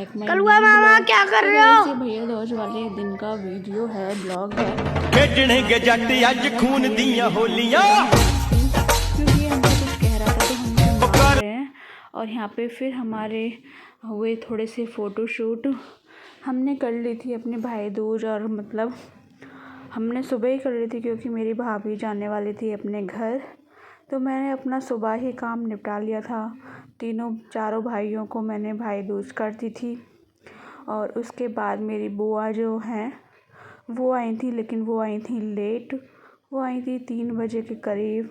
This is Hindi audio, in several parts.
बैक माय कलुआ मामा क्या कर रहे हो? भैया दोज वाले दिन का वीडियो है, ब्लॉग है। खेडने के जट अज खून दियां होलियां क्योंकि हमको कुछ कह रहा था तो हम मान रहे हैं। और यहाँ पे फिर हमारे हुए थोड़े से फ़ोटोशूट हमने कर ली थी अपने भाई दूज, और मतलब हमने सुबह ही कर ली थी क्योंकि मेरी भाभी जाने वाली थी अपने घर। तो मैंने अपना सुबह ही काम निपटा लिया था। चारों भाइयों को मैंने भाई दूज कर दी थी। और उसके बाद मेरी बुआ जो हैं वो आई थी, लेकिन वो आई थी लेट। वो आई थी 3 बजे के करीब।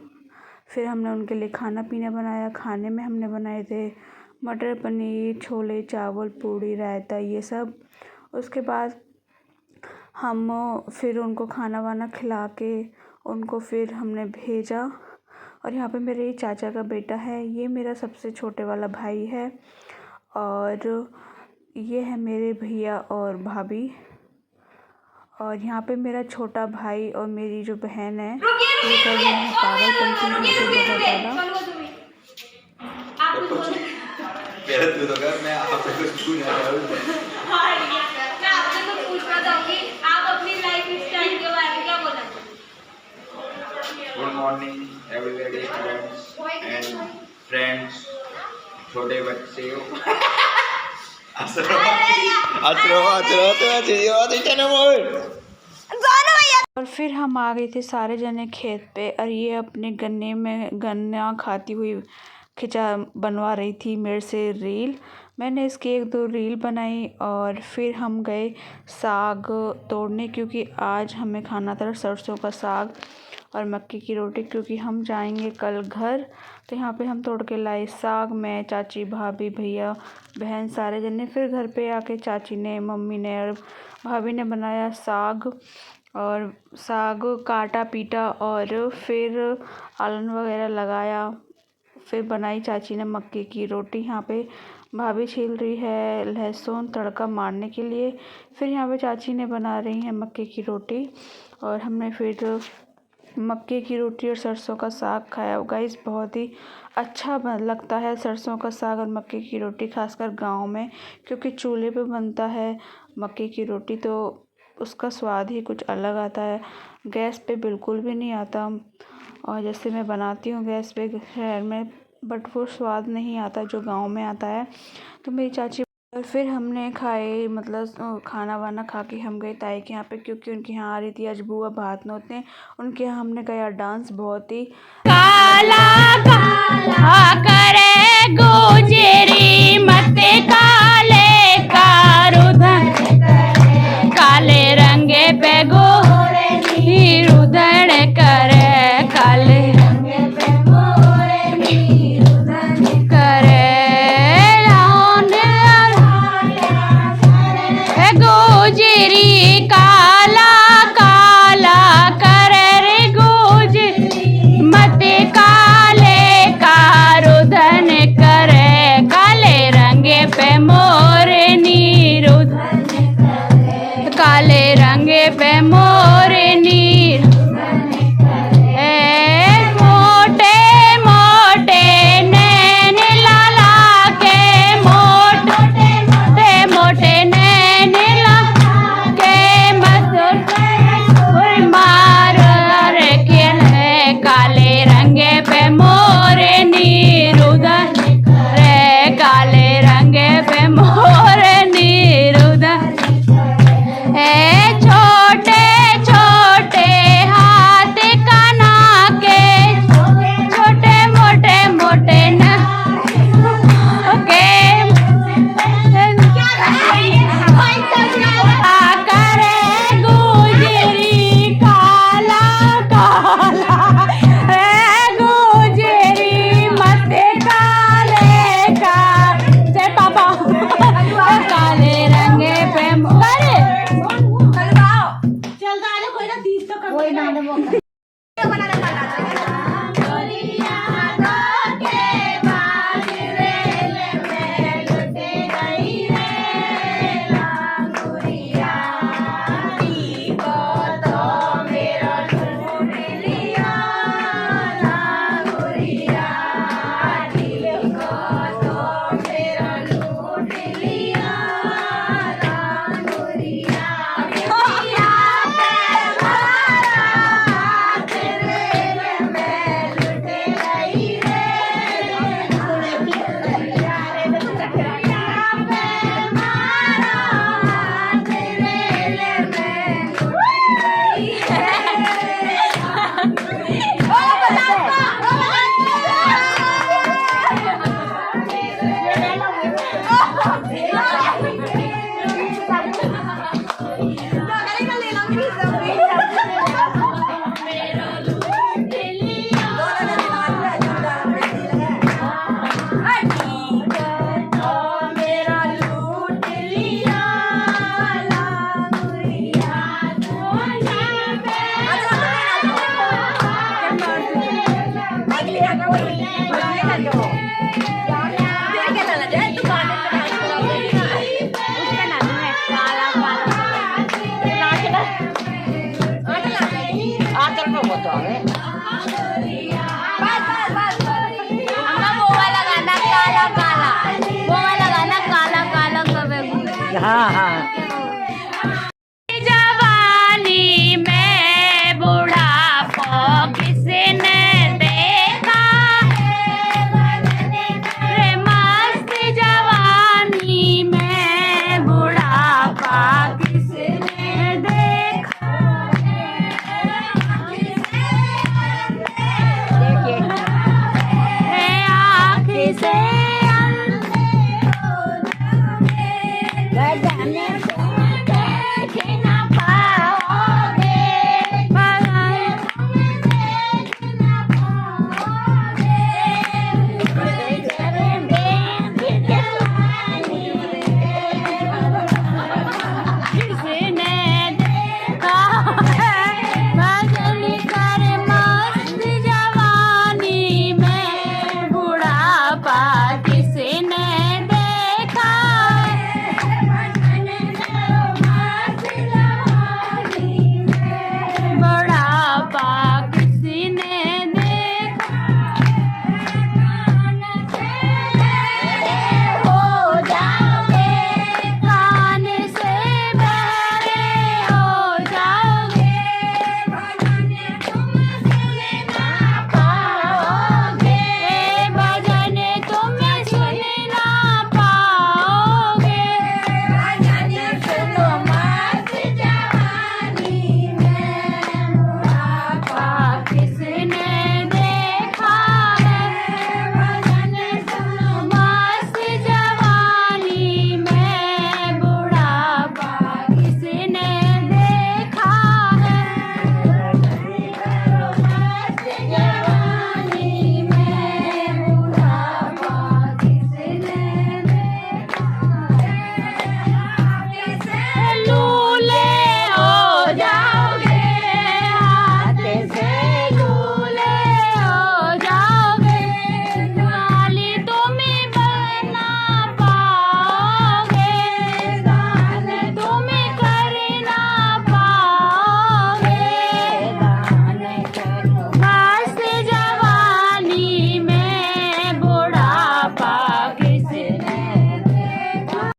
फिर हमने उनके लिए खाना पीना बनाया। खाने में हमने बनाए थे मटर पनीर, छोले चावल, पूड़ी, रायता, ये सब। उसके बाद हम फिर उनको खाना वाना खिला के उनको फिर हमने भेजा। और यहाँ पे मेरे चाचा का बेटा है, ये मेरा सबसे छोटे वाला भाई है। और ये है मेरे भैया और भाभी। और यहाँ पे मेरा छोटा भाई और मेरी जो बहन है ये कर रहे हैं पागलपंती यहाँ पे बहुत ज़्यादा। Good morning everybody and friends, छोटे बच्चे और फिर हम आ गए थे सारे जने खेत पे। और ये अपने गन्ने में गन्ना खाती हुई बनवा रही थी मेरे से रील। मैंने इसकी 1-2 रील बनाई। और फिर हम गए साग तोड़ने, क्योंकि आज हमें खाना था सरसों का साग और मक्की की रोटी, क्योंकि हम जाएंगे कल घर। तो यहाँ पे हम तोड़ के लाए साग, मैं, चाची, भाभी, भैया, बहन, सारे जने। फिर घर पे आके चाची ने, मम्मी ने और भाभी ने बनाया साग। और साग काटा पीटा और फिर आलन वगैरह लगाया। फिर बनाई चाची ने मक्की की रोटी। यहाँ पे भाभी छील रही है लहसुन तड़का मारने के लिए। फिर यहाँ पे चाची ने बना रही हैं मक्की की रोटी। और हमने फिर मक्के की रोटी और सरसों का साग खाया। गाइस बहुत ही अच्छा लगता है सरसों का साग और मक्के की रोटी, खासकर गांव में, क्योंकि चूल्हे पे बनता है मक्के की रोटी तो उसका स्वाद ही कुछ अलग आता है। गैस पे बिल्कुल भी नहीं आता। और जैसे मैं बनाती हूँ गैस पे शहर में, बट वो स्वाद नहीं आता जो गांव में आता है। तो मेरी चाची और फिर हमने खाए, मतलब खाना वाना खा के हम गए ताई के यहाँ पे, क्योंकि उनके यहाँ आ रही थी आज बुआ भात नोतने। उनके यहाँ हमने गया डांस, बहुत ही काला काला करे गुजरी मत काले कारुधन काले रंगे पे गोरे नीरुधन करे काले रंगे पे गोरे नीरुधन करे गुजरी काला काला करे रे गुजरी मत काले कारुधन करे काले रंगे पे मोरे नीरुधन करे काले रंगे पे मोरे नीरुधन करे मोटे मोटे नैन लाला के मोटे मोटे नैन के हाँ हाँ